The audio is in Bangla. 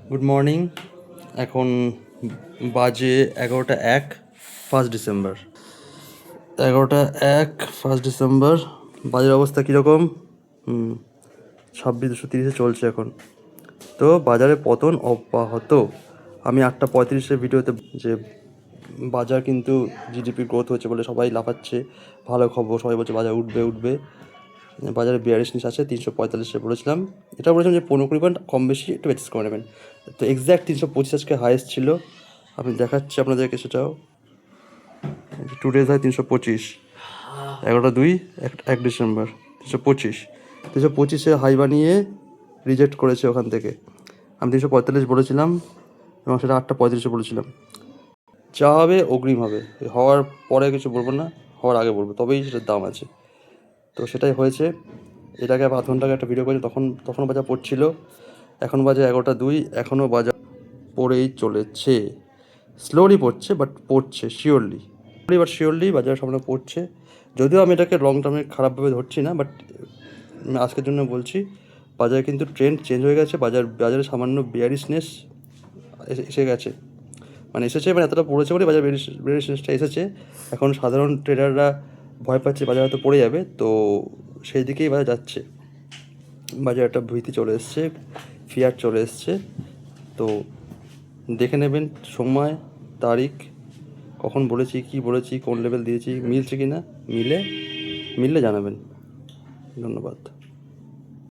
Good morning. এখন বাজে 11টা 1, 1 ডিসেম্বর। 11টা 1, 1 ডিসেম্বর। বাজার অবস্থা কীরকম? 26-230 চলছে এখন। তো বাজারে পতন অব্যাহত। আমি 8টা 35 ভিডিওতে যে বাজার কিন্তু জিডিপি গ্রোথ হচ্ছে বলে সবাই লাফাচ্ছে, ভালো খবর, সবাই বলছে বাজার উঠবে উঠবে। বাজারে 42 আছে, 345 বলেছিলাম। এটা বলেছিলাম যে 15-20 কম বেশি একটু অ্যাডজাস্ট করে নেবেন। তো এক্স্যাক্ট 325 আজকে হাইয়েস্ট ছিল। আমি দেখাচ্ছি আপনাদেরকে সেটাও। টুডেজ হাই 325, 11টা 2, 1 ডিসেম্বর 325 হাই বানিয়ে রিজেক্ট করেছে ওখান থেকে। আমি 345 বলেছিলাম এবং সেটা 8টা 35 বলেছিলাম। যা হবে অগ্রিম হবে, হওয়ার পরে কিছু বলবো না, হওয়ার আগে বলবো, তবেই সেটার দাম আছে। তো সেটাই হয়েছে। এটাকে আধ ঘন্টা আগে একটা ভিডিও করেছি, তখনও বাজার পড়ছিল। এখন বাজে 11টা 2, এখনও বাজার পড়েই চলেছে। স্লোলি পড়ছে, বাট পড়ছে শিওরলি বাজার সামনে পড়ছে। যদিও আমি এটাকে লং টার্মে খারাপভাবে ধরছি না, বাট আজকের জন্য বলছি বাজারে কিন্তু ট্রেন্ড চেঞ্জ হয়ে গেছে। বাজারে সামান্য বেয়ারিশনেস এসে গেছে, এসেছে, এতটা পড়েছে বলে বাজার বেয়ারিশনেসটা এসেছে। এখন সাধারণ ট্রেডাররা ভয় পাচ্ছে বাজার হয়তো পড়ে যাবে, তো সেই দিকেই বাজার যাচ্ছে। বাজার একটা ভীতি চলে এসছে, ফিয়ার চলে এসছে। তো দেখে নেবেন সময়, তারিখ, কখন বলেছি, কি বলেছি, কোন লেভেল দিয়েছি, মিলছে কি না। মিললে জানাবেন। ধন্যবাদ।